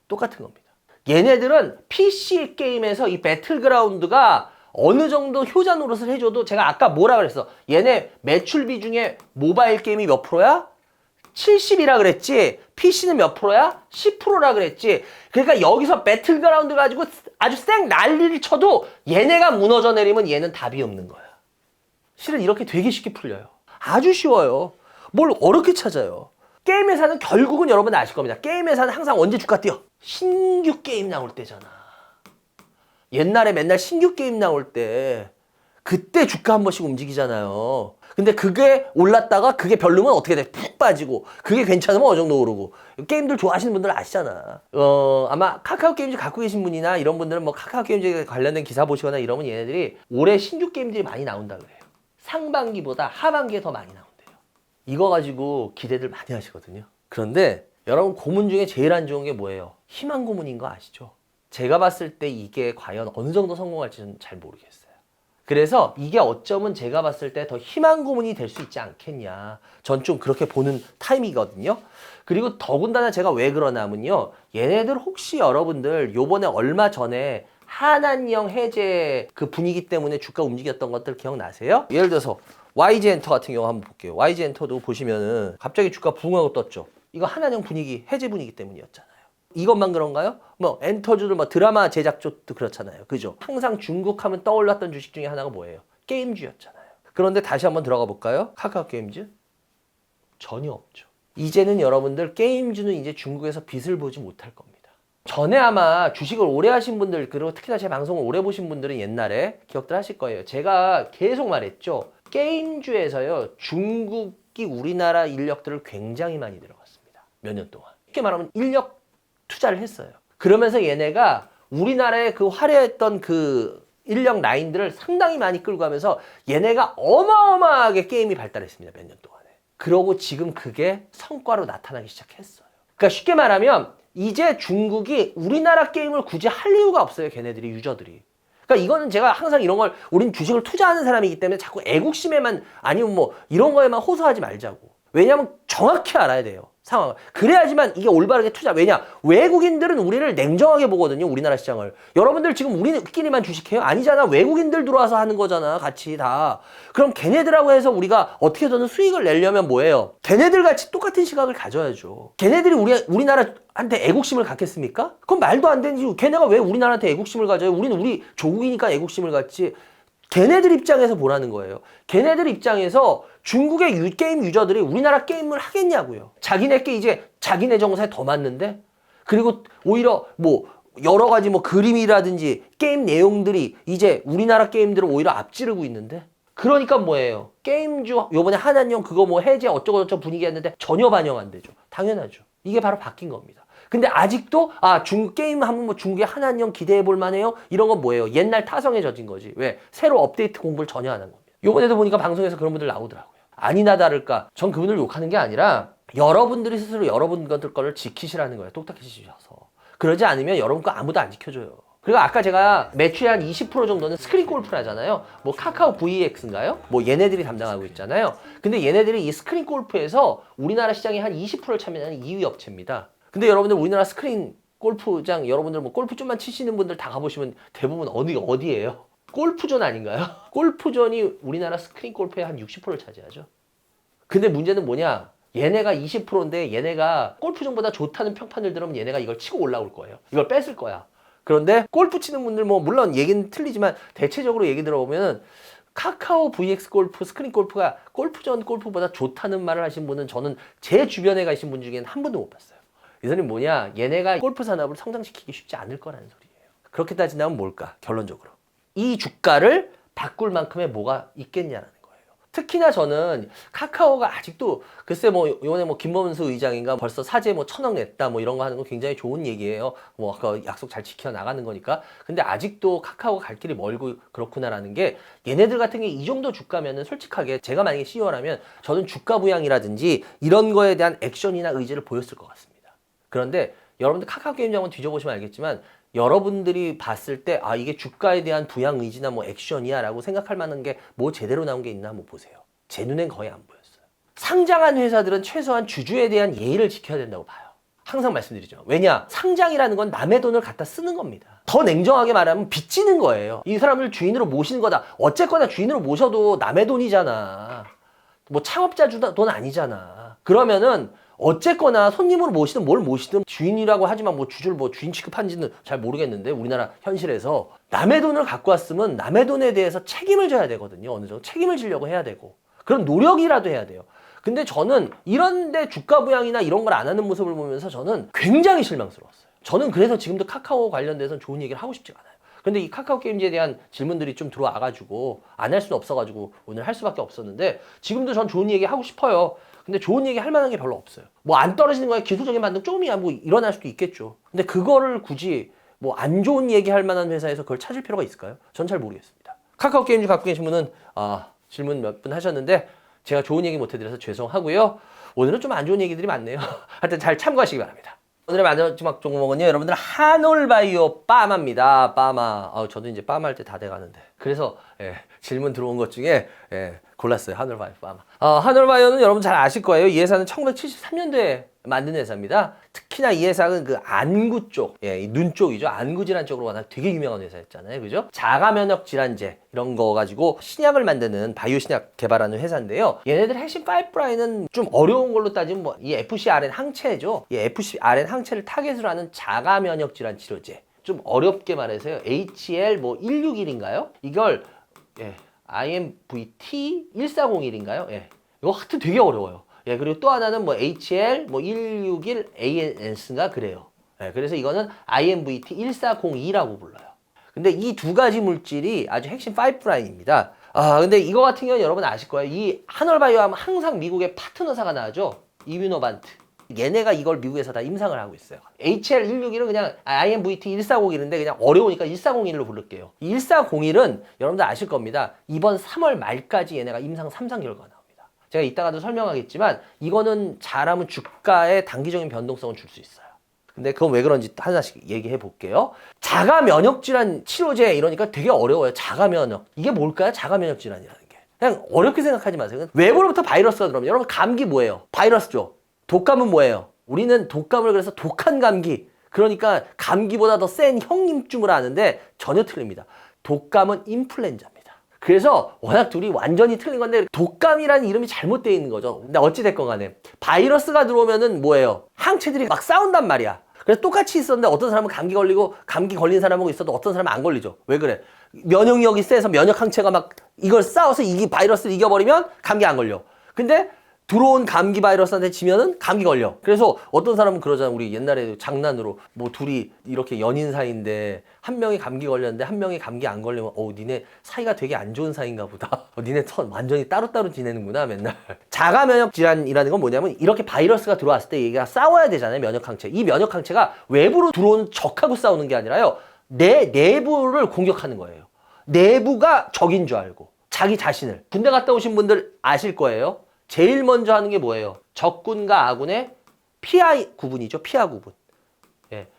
똑같은 겁니다. 얘네들은 PC 게임에서 이 배틀그라운드가 어느 정도 효자 노릇을 해줘도, 제가 아까 뭐라 그랬어? 얘네 매출 비중에 모바일 게임이 몇 프로야? 70이라 그랬지. PC는 몇 프로야? 10%라 그랬지. 그러니까 여기서 배틀그라운드 가지고 아주 쌩 난리를 쳐도 얘네가 무너져 내리면 얘는 답이 없는 거야. 실은 이렇게 되게 쉽게 풀려요. 아주 쉬워요. 뭘 어렵게 찾아요. 게임 회사는 결국은 여러분 아실 겁니다. 게임 회사는 항상 언제 주가 뛰어? 신규 게임 나올 때잖아. 옛날에 맨날 신규 게임 나올 때 그때 주가 한 번씩 움직이잖아요. 근데 그게 올랐다가 그게 별로면 어떻게 돼? 푹 빠지고, 그게 괜찮으면 어느 정도 오르고. 게임들 좋아하시는 분들 아시잖아. 아마 카카오 게임즈 갖고 계신 분이나 이런 분들은 뭐 카카오 게임즈에 관련된 기사 보시거나 이러면 얘네들이 올해 신규 게임들이 많이 나온다 그래요. 상반기보다 하반기에 더 많이 나온대요. 이거 가지고 기대들 많이 하시거든요. 그런데 여러분, 고문 중에 제일 안 좋은 게 뭐예요? 희망 고문인 거 아시죠? 제가 봤을 때 이게 과연 어느 정도 성공할지는 잘 모르겠어요. 그래서 이게 어쩌면 제가 봤을 때 더 희망 고문이 될 수 있지 않겠냐. 전 좀 그렇게 보는 타임이거든요. 그리고 더군다나 제가 왜 그러냐면요, 얘네들 혹시 여러분들 요번에 얼마 전에 한한령 해제 그 분위기 때문에 주가 움직였던 것들 기억나세요? 예를 들어서 YG엔터 같은 경우 한번 볼게요. YG엔터도 보시면은 갑자기 주가 붕하고 떴죠. 이거 한한령 분위기, 해제 분위기 때문이었잖아요. 이것만 그런가요? 뭐 엔터주들 뭐 드라마 제작 쪽도 그렇잖아요. 그죠? 항상 중국 하면 떠올랐던 주식 중에 하나가 뭐예요? 게임주였잖아요. 그런데 다시 한번 들어가 볼까요? 카카오 게임즈? 전혀 없죠. 이제는 여러분들 게임주는 이제 중국에서 빛을 보지 못할 겁니다. 전에 아마 주식을 오래 하신 분들, 그리고 특히나 제 방송을 오래 보신 분들은 옛날에 기억들 하실 거예요. 제가 계속 말했죠. 게임주에서요, 중국이 우리나라 인력들을 굉장히 많이 들어갔습니다. 몇 년 동안. 쉽게 말하면 인력 투자를 했어요. 그러면서 얘네가 우리나라의 그 화려했던 그 인력 라인들을 상당히 많이 끌고 가면서 얘네가 어마어마하게 게임이 발달했습니다. 몇 년 동안에. 그러고 지금 그게 성과로 나타나기 시작했어요. 그러니까 쉽게 말하면 이제 중국이 우리나라 게임을 굳이 할 이유가 없어요. 걔네들이, 유저들이. 그러니까 이거는 제가 항상 이런 걸, 우린 주식을 투자하는 사람이기 때문에 자꾸 애국심에만, 아니면 뭐 이런 거에만 호소하지 말자고. 왜냐하면 정확히 알아야 돼요. 상황을. 그래야지만 이게 올바르게 투자. 왜냐? 외국인들은 우리를 냉정하게 보거든요. 우리나라 시장을. 여러분들 지금 우리끼리만 주식해요? 아니잖아. 외국인들 들어와서 하는 거잖아. 같이 다. 그럼 걔네들하고 해서 우리가 어떻게든 수익을 내려면 뭐예요? 걔네들 같이 똑같은 시각을 가져야죠. 걔네들이 우리나라한테 애국심을 갖겠습니까? 그건 말도 안 되지. 걔네가 왜 우리나라한테 애국심을 가져요? 우리는 우리 조국이니까 애국심을 갖지. 걔네들 입장에서 보라는 거예요. 걔네들 입장에서 중국의 게임 유저들이 우리나라 게임을 하겠냐고요. 자기네께 이제 자기네 정서에 더 맞는데, 그리고 오히려 뭐 여러 가지 뭐 그림이라든지 게임 내용들이 이제 우리나라 게임들을 오히려 앞지르고 있는데, 그러니까 뭐예요? 게임주 요번에 한한령 그거 뭐 해제 어쩌고저쩌고 분위기였는데 전혀 반영 안 되죠. 당연하죠. 이게 바로 바뀐 겁니다. 근데 아직도 중국 게임 하면 뭐 중국의 한한령 기대해 볼 만해요? 이런 건 뭐예요? 옛날 타성에 젖은 거지. 왜? 새로 업데이트 공부를 전혀 안 한 겁니다. 요번에도 보니까 방송에서 그런 분들 나오더라고요. 아니나 다를까. 전 그분들 욕하는 게 아니라 여러분들이 스스로 여러분 것들 거를 지키시라는 거예요. 똑똑해지셔서. 그러지 않으면 여러분 거 아무도 안 지켜줘요. 그리고 아까 제가 매출의 한 20% 정도는 스크린 골프를 하잖아요. 뭐 카카오 VX인가요? 뭐 얘네들이 담당하고 있잖아요. 근데 얘네들이 이 스크린 골프에서 우리나라 시장에 한 20%를 차지하는 2위 업체입니다. 근데 여러분들 우리나라 스크린 골프장, 여러분들 뭐 골프 좀만 치시는 분들 다 가보시면 대부분 어디예요? 골프존 아닌가요? 골프존이 우리나라 스크린 골프의 한 60%를 차지하죠. 근데 문제는 뭐냐? 얘네가 20%인데 얘네가 골프존보다 좋다는 평판을 들으면 얘네가 이걸 치고 올라올 거예요. 이걸 뺏을 거야. 그런데 골프 치는 분들 뭐 물론 얘기는 틀리지만 대체적으로 얘기 들어보면 카카오 VX 골프, 스크린 골프가 골프전 골프보다 좋다는 말을 하신 분은 저는 제 주변에 가신 분 중에는 한 분도 못 봤어요. 이 소리는 뭐냐? 얘네가 골프 산업을 성장시키기 쉽지 않을 거라는 소리예요. 그렇게 따진다면 뭘까? 결론적으로. 이 주가를 바꿀 만큼의 뭐가 있겠냐라는 거예요. 특히나 저는 카카오가 아직도 글쎄 뭐 이번에 뭐 김범수 의장인가 벌써 사죄 뭐 1,000억 냈다 뭐 이런 거 하는 거 굉장히 좋은 얘기예요. 뭐 아까 약속 잘 지켜 나가는 거니까. 근데 아직도 카카오가 갈 길이 멀고 그렇구나라는 게 얘네들 같은 게 이 정도 주가면은 솔직하게 제가 만약에 CEO라면 저는 주가 부양이라든지 이런 거에 대한 액션이나 의지를 보였을 것 같습니다. 그런데 여러분들 카카오 게임즈 한번 뒤져보시면 알겠지만 여러분들이 봤을 때 아 이게 주가에 대한 부양 의지나 뭐 액션이야 라고 생각할 만한 게 뭐 제대로 나온 게 있나 한번 보세요. 제 눈엔 거의 안 보였어요. 상장한 회사들은 최소한 주주에 대한 예의를 지켜야 된다고 봐요. 항상 말씀드리죠. 왜냐? 상장이라는 건 남의 돈을 갖다 쓰는 겁니다. 더 냉정하게 말하면 빚지는 거예요. 이 사람을 주인으로 모시는 거다. 어쨌거나 주인으로 모셔도 남의 돈이잖아. 뭐 창업자 돈 아니잖아. 그러면은 어쨌거나 손님으로 모시든 뭘 모시든 주인이라고 하지만 뭐 주주를 뭐 주인 취급하는지는 잘 모르겠는데 우리나라 현실에서 남의 돈을 갖고 왔으면 남의 돈에 대해서 책임을 져야 되거든요. 어느 정도 책임을 지려고 해야 되고 그런 노력이라도 해야 돼요. 근데 저는 이런데 주가 부양이나 이런 걸 안 하는 모습을 보면서 저는 굉장히 실망스러웠어요. 저는 그래서 지금도 카카오 관련돼서는 좋은 얘기를 하고 싶지가 않아요. 근데 이 카카오 게임즈에 대한 질문들이 좀 들어와가지고 안 할 수는 없어가지고 오늘 할 수밖에 없었는데 지금도 전 좋은 얘기 하고 싶어요. 근데 좋은 얘기 할 만한 게 별로 없어요. 뭐 안 떨어지는 거에 기술적인 반등 조금이야 뭐 일어날 수도 있겠죠. 근데 그거를 굳이 뭐 안 좋은 얘기 할 만한 회사에서 그걸 찾을 필요가 있을까요? 전 잘 모르겠습니다. 카카오 게임즈 갖고 계신 분은 질문 몇 분 하셨는데 제가 좋은 얘기 못 해드려서 죄송하고요. 오늘은 좀 안 좋은 얘기들이 많네요. 하여튼 잘 참고하시기 바랍니다. 오늘의 마지막 종목은요, 여러분들 한올바이오 빠마입니다. 빠마. 저도 이제 빠마 할 때 다 돼가는데. 그래서 질문 들어온 것 중에 골랐어요. 한올바이오 빠마. 한올바이오는 여러분 잘 아실 거예요. 이 회사는 1973년도에 만든 회사입니다. 특히나 이 회사는 그 안구 쪽, 눈 쪽이죠. 안구 질환 쪽으로 워낙 되게 유명한 회사였잖아요. 그죠? 자가 면역 질환제 이런 거 가지고 신약을 만드는 바이오 신약 개발하는 회사인데요. 얘네들 핵심 파이프라인은 좀 어려운 걸로 따지면 뭐 이 FcRn 항체죠. 이 FcRn 항체를 타겟으로 하는 자가 면역 질환 치료제. 좀 어렵게 말해서요. HL 뭐 161인가요? 이걸 IMVT 1401인가요? 이거 하여튼 되게 어려워요. 그리고 또 하나는 뭐 HL 뭐 161 ANS인가 그래요. 그래서 이거는 IMVT 1402라고 불러요. 근데 이 두 가지 물질이 아주 핵심 파이프라인입니다. 근데 이거 같은 경우는 여러분 아실 거예요. 이 한올바이오 하면 항상 미국의 파트너사가 나오죠. 이뮤노반트. 얘네가 이걸 미국에서 다 임상을 하고 있어요. HL161은 그냥 IMVT 1401인데 그냥 어려우니까 1401로 부를게요. 이 1401은 여러분들 아실 겁니다. 이번 3월 말까지 얘네가 임상 3상 결과가 나옵니다. 제가 이따가도 설명하겠지만 이거는 잘하면 주가에 단기적인 변동성을 줄 수 있어요. 근데 그건 왜 그런지 하나씩 얘기해 볼게요. 자가 면역 질환 치료제 이러니까 되게 어려워요. 자가 면역. 이게 뭘까요? 자가 면역 질환이라는 게. 그냥 어렵게 생각하지 마세요. 외부로부터 바이러스가 들어오면 여러분 감기 뭐예요? 바이러스죠. 독감은 뭐예요? 우리는 독감을 그래서 독한 감기. 그러니까 감기보다 더 센 형님쯤을 아는데 전혀 틀립니다. 독감은 인플루엔자입니다. 그래서 워낙 둘이 완전히 틀린 건데 독감이라는 이름이 잘못되어 있는 거죠. 근데 어찌됐건 간에 바이러스가 들어오면은 뭐예요? 항체들이 막 싸운단 말이야. 그래서 똑같이 있었는데 어떤 사람은 감기 걸리고 감기 걸린 사람하고 있어도 어떤 사람은 안 걸리죠. 왜 그래? 면역력이 세서 면역 항체가 막 이걸 싸워서 바이러스를 이겨버리면 감기 안 걸려. 근데 들어온 감기 바이러스한테 지면은 감기 걸려. 그래서 어떤 사람은 그러잖아. 우리 옛날에 장난으로 뭐 둘이 이렇게 연인 사이인데 한 명이 감기 걸렸는데 한 명이 감기 안 걸리면 니네 사이가 되게 안 좋은 사이인가 보다. 니네 완전히 따로따로 지내는구나 맨날. 자가 면역 질환이라는 건 뭐냐면 이렇게 바이러스가 들어왔을 때 얘가 싸워야 되잖아요. 면역 항체. 이 면역 항체가 외부로 들어온 적하고 싸우는 게 아니라요. 내 내부를 공격하는 거예요. 내부가 적인 줄 알고. 자기 자신을. 군대 갔다 오신 분들 아실 거예요. 제일 먼저 하는 게 뭐예요? 적군과 아군의 피하 구분이죠. 피하 구분.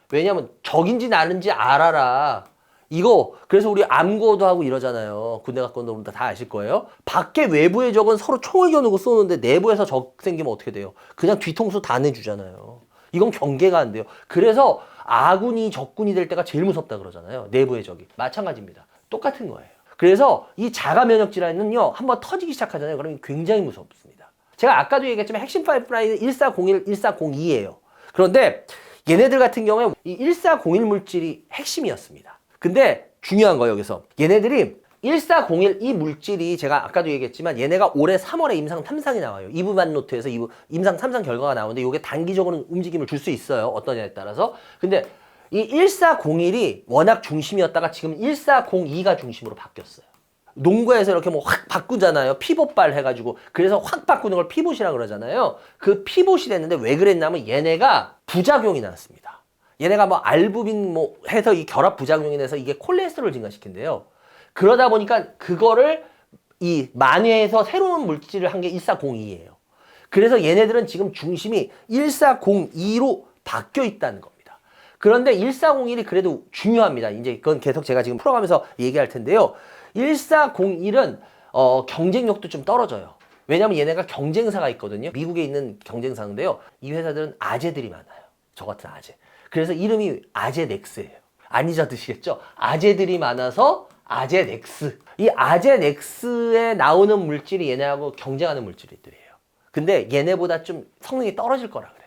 왜냐면 적인지 나는지 알아라. 이거 그래서 우리 암고도 하고 이러잖아요. 군대 갔다 온 분들 다 아실 거예요. 밖에 외부의 적은 서로 총을 겨누고 쏘는데 내부에서 적 생기면 어떻게 돼요? 그냥 뒤통수 다 내주잖아요. 이건 경계가 안 돼요. 그래서 아군이 적군이 될 때가 제일 무섭다 그러잖아요. 내부의 적이. 마찬가지입니다. 똑같은 거예요. 그래서 이 자가 면역 질환은요, 한번 터지기 시작하잖아요. 그러면 굉장히 무섭습니다. 제가 아까도 얘기했지만 핵심 파이프라인은 1401, 1402예요. 그런데 얘네들 같은 경우에 이 1401 물질이 핵심이었습니다. 근데 중요한 거 여기서 얘네들이 1401 이 물질이 제가 아까도 얘기했지만 얘네가 올해 3월에 임상 탐상이 나와요. 이부반 노트에서 임상 탐상 결과가 나오는데 이게 단기적으로 움직임을 줄 수 있어요. 어떠냐에 따라서. 근데 이 1401이 워낙 중심이었다가 지금 1402가 중심으로 바뀌었어요. 농구에서 이렇게 뭐 확 바꾸잖아요. 피봇발 해가지고. 그래서 확 바꾸는 걸 피봇이라 그러잖아요. 그 피봇이 됐는데 왜 그랬냐면 얘네가 부작용이 나왔습니다. 얘네가 뭐 알부민 뭐 해서 이 결합 부작용이 돼서 이게 콜레스테롤을 증가시킨대요. 그러다 보니까 그거를 이 만회해서 새로운 물질을 한 게 1402예요. 그래서 얘네들은 지금 중심이 1402로 바뀌어 있다는 겁니다. 그런데 1401이 그래도 중요합니다. 이제 그건 계속 제가 지금 풀어가면서 얘기할 텐데요. 1401은 경쟁력도 좀 떨어져요. 왜냐면 얘네가 경쟁사가 있거든요. 미국에 있는 경쟁사인데요. 이 회사들은 아재들이 많아요. 저 같은 아재. 그래서 이름이 아제넥스예요. 안 잊어드시겠죠? 아재들이 많아서 아제넥스. 이 아제넥스에 나오는 물질이 얘네하고 경쟁하는 물질들이에요. 근데 얘네보다 좀 성능이 떨어질 거라 그래요.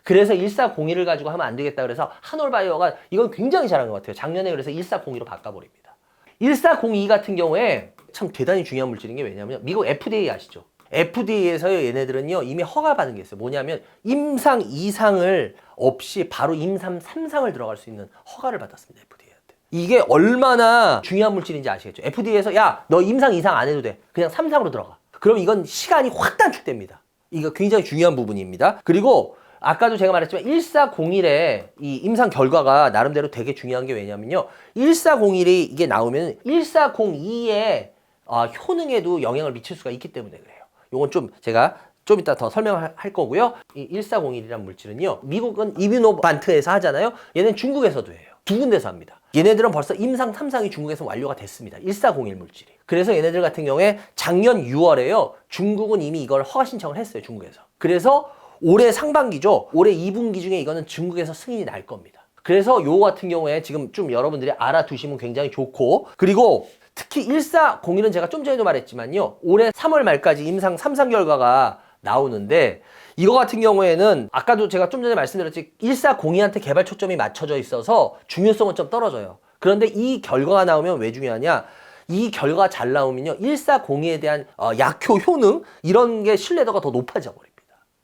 그래서 1401을 가지고 하면 안 되겠다 그래서 한올바이오가 이건 굉장히 잘한 것 같아요. 작년에 그래서 1402로 바꿔버립니다. 1402 같은 경우에 참 대단히 중요한 물질인 게 왜냐면 미국 FDA 아시죠? FDA에서 얘네들은요 이미 허가받은 게 있어요. 뭐냐면 임상 2상을 없이 바로 임상 3상을 들어갈 수 있는 허가를 받았습니다. FDA한테. 이게 얼마나 중요한 물질인지 아시겠죠? FDA에서 야, 너 임상 2상 안 해도 돼. 그냥 3상으로 들어가. 그럼 이건 시간이 확 단축됩니다. 이거 굉장히 중요한 부분입니다. 그리고 아까도 제가 말했지만 1401의 이 임상 결과가 나름대로 되게 중요한 게 왜냐면요. 1401이 이게 나오면 1402의 효능에도 영향을 미칠 수가 있기 때문에 그래요. 요건 좀 제가 좀 이따 더 설명할 거고요. 이 1401이란 물질은요. 미국은 이뮤노반트에서 하잖아요. 얘는 중국에서도 해요. 두 군데서 합니다. 얘네들은 벌써 임상 탐상이 중국에서 완료가 됐습니다. 1401 물질이. 그래서 얘네들 같은 경우에 작년 6월에요. 중국은 이미 이걸 허가 신청을 했어요. 중국에서. 그래서 올해 상반기죠. 올해 2분기 중에 이거는 중국에서 승인이 날 겁니다. 그래서 요거 같은 경우에 지금 좀 여러분들이 알아두시면 굉장히 좋고 그리고 특히 1401은 제가 좀 전에도 말했지만요. 올해 3월 말까지 임상 3상 결과가 나오는데 이거 같은 경우에는 아까도 제가 좀 전에 말씀드렸지 1402한테 개발 초점이 맞춰져 있어서 중요성은 좀 떨어져요. 그런데 이 결과가 나오면 왜 중요하냐? 이 결과가 잘 나오면요. 1402에 대한 약효 효능 이런 게 신뢰도가 더 높아져 버립니다.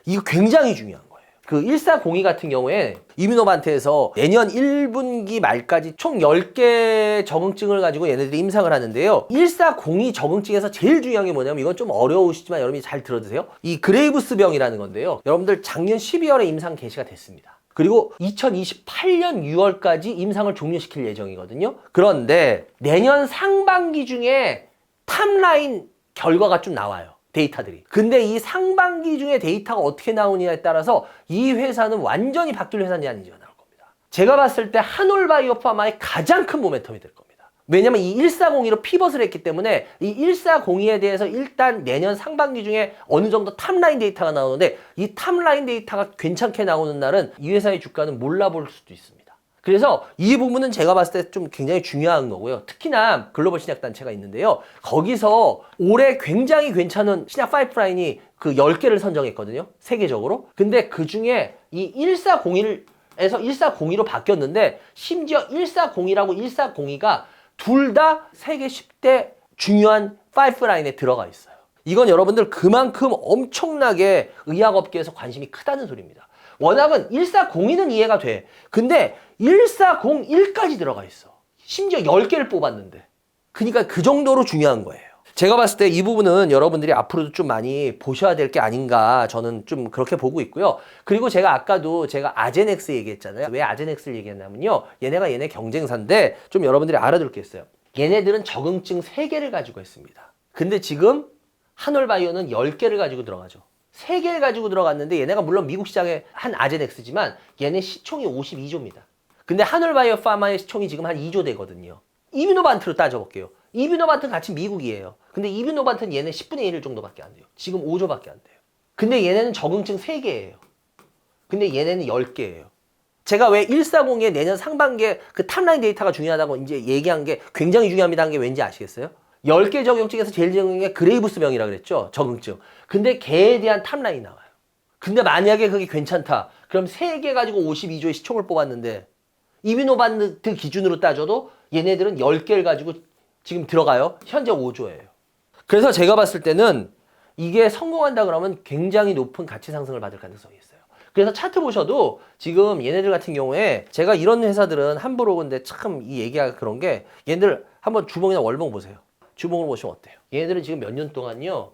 이거 굉장히 중요한 거예요. 그 1402 같은 경우에 이뮤노반트에서 내년 1분기 말까지 총 10개 적응증을 가지고 얘네들이 임상을 하는데요. 1402 적응증에서 제일 중요한 게 뭐냐면 이건 좀 어려우시지만 여러분이 잘 들어주세요. 이 그레이브스 병이라는 건데요. 여러분들 작년 12월에 임상 개시가 됐습니다. 그리고 2028년 6월까지 임상을 종료시킬 예정이거든요. 그런데 내년 상반기 중에 탑라인 결과가 좀 나와요. 데이터들이. 근데 이 상반기 중에 데이터가 어떻게 나오느냐에 따라서 이 회사는 완전히 바뀔 회사인지 아닌지가 나올 겁니다. 제가 봤을 때 한올바이오파마의 가장 큰 모멘텀이 될 겁니다. 왜냐면 이 1402로 피벗을 했기 때문에 이 1402에 대해서 일단 내년 상반기 중에 어느 정도 탑라인 데이터가 나오는데 이 탑라인 데이터가 괜찮게 나오는 날은 이 회사의 주가는 몰라볼 수도 있습니다. 그래서 이 부분은 제가 봤을 때 좀 굉장히 중요한 거고요. 특히나 글로벌 신약단체가 있는데요. 거기서 올해 굉장히 괜찮은 신약 파이프라인이 그 10개를 선정했거든요. 세계적으로. 근데 그 중에 이 1401에서 1402로 바뀌었는데 심지어 1402라고 1402가 둘 다 세계 10대 중요한 파이프라인에 들어가 있어요. 이건 여러분들 그만큼 엄청나게 의학업계에서 관심이 크다는 소리입니다. 워낙은 1402는 이해가 돼. 근데 1401까지 들어가 있어. 심지어 10개를 뽑았는데. 그러니까 그 정도로 중요한 거예요. 제가 봤을 때 이 부분은 여러분들이 앞으로도 좀 많이 보셔야 될 게 아닌가 저는 좀 그렇게 보고 있고요. 그리고 제가 아까도 제가 아제넥스 얘기했잖아요. 왜 아제넥스를 얘기했냐면요. 얘네가 얘네 경쟁사인데 좀 여러분들이 알아둘 게 있어요. 얘네들은 적응증 3개를 가지고 있습니다. 근데 지금 한올바이오는 10개를 가지고 들어가죠. 3개를 가지고 들어갔는데 얘네가 물론 미국 시장에 한 아제넥스지만 얘네 시총이 52조입니다. 근데 한올바이오 파마의 시총이 지금 한 2조 되거든요. 이뮤노반트로 따져볼게요. 이뮤노반트는 같이 미국이에요. 근데 이뮤노반트는 얘네 10분의 1 정도밖에 안 돼요. 지금 5조밖에 안 돼요. 근데 얘네는 적응증 3개예요. 근데 얘네는 10개예요. 제가 왜 140에 내년 상반기에 그 탑라인 데이터가 중요하다고 이제 얘기한 게 굉장히 중요합니다 한 게 왠지 아시겠어요? 10개 적용증에서 제일 적용인 게 그레이브스병이라 그랬죠. 적응증. 근데 걔에 대한 탑라인이 나와요. 근데 만약에 그게 괜찮다. 그럼 3개 가지고 52조의 시총을 뽑았는데 이비노반드 기준으로 따져도 얘네들은 10개를 가지고 지금 들어가요. 현재 5조예요. 그래서 제가 봤을 때는 이게 성공한다 그러면 굉장히 높은 가치 상승을 받을 가능성이 있어요. 그래서 차트 보셔도 지금 얘네들 같은 경우에 제가 이런 회사들은 함부로 근데 참 이 얘기가 그런 게 얘네들 한번 주봉이나 월봉 보세요. 주봉을 보시면 어때요? 얘네들은 지금 몇 년 동안요.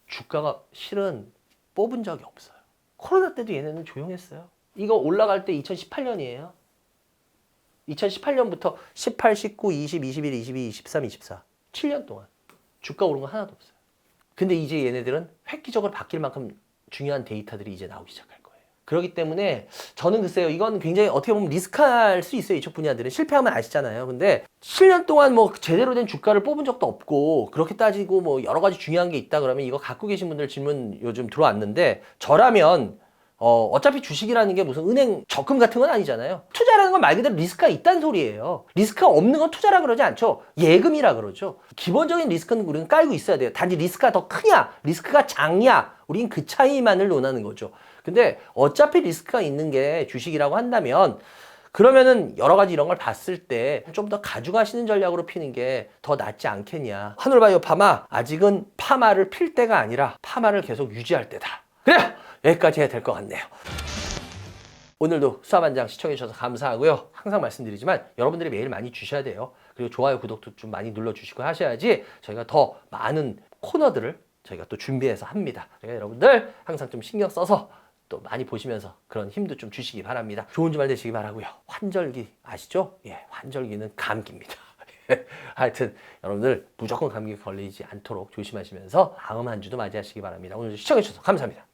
주가가 실은 뽑은 적이 없어요. 코로나 때도 얘네는 조용했어요. 이거 올라갈 때 2018년이에요. 2018년부터 18, 19, 20, 21, 22, 23, 24. 7년 동안 주가 오른 거 하나도 없어요. 근데 이제 얘네들은 획기적으로 바뀔 만큼 중요한 데이터들이 이제 나오기 시작할 거예요. 그렇기 때문에 저는 글쎄요, 이건 굉장히 어떻게 보면 리스크할 수 있어요. 이쪽 분야들은 실패하면 아시잖아요. 근데 7년 동안 뭐 제대로 된 주가를 뽑은 적도 없고 그렇게 따지고 뭐 여러 가지 중요한 게 있다 그러면 이거 갖고 계신 분들 질문 요즘 들어왔는데 저라면 어차피 주식이라는 게 무슨 은행 적금 같은 건 아니잖아요. 투자라는 건 말 그대로 리스크가 있다는 소리예요. 리스크가 없는 건 투자라 그러지 않죠. 예금이라 그러죠. 기본적인 리스크는 우리는 깔고 있어야 돼요. 단지 리스크가 더 크냐, 리스크가 작냐, 우린 그 차이만을 논하는 거죠. 근데 어차피 리스크가 있는 게 주식이라고 한다면 그러면은 여러 가지 이런 걸 봤을 때 좀 더 가져가시는 전략으로 피는 게 더 낫지 않겠냐. 하늘바이오 파마, 아직은 파마를 필 때가 아니라 파마를 계속 유지할 때다. 그래요! 여기까지 해야 될 것 같네요. 오늘도 수사반장 시청해주셔서 감사하고요. 항상 말씀드리지만 여러분들이 메일 많이 주셔야 돼요. 그리고 좋아요, 구독도 좀 많이 눌러주시고 하셔야지 저희가 더 많은 코너들을 저희가 또 준비해서 합니다. 그러니까 여러분들 항상 좀 신경 써서 또 많이 보시면서 그런 힘도 좀 주시기 바랍니다. 좋은 주말 되시기 바라고요. 환절기 아시죠? 예, 환절기는 감기입니다. 하여튼 여러분들 무조건 감기 걸리지 않도록 조심하시면서 다음 한 주도 맞이하시기 바랍니다. 오늘 시청해주셔서 감사합니다.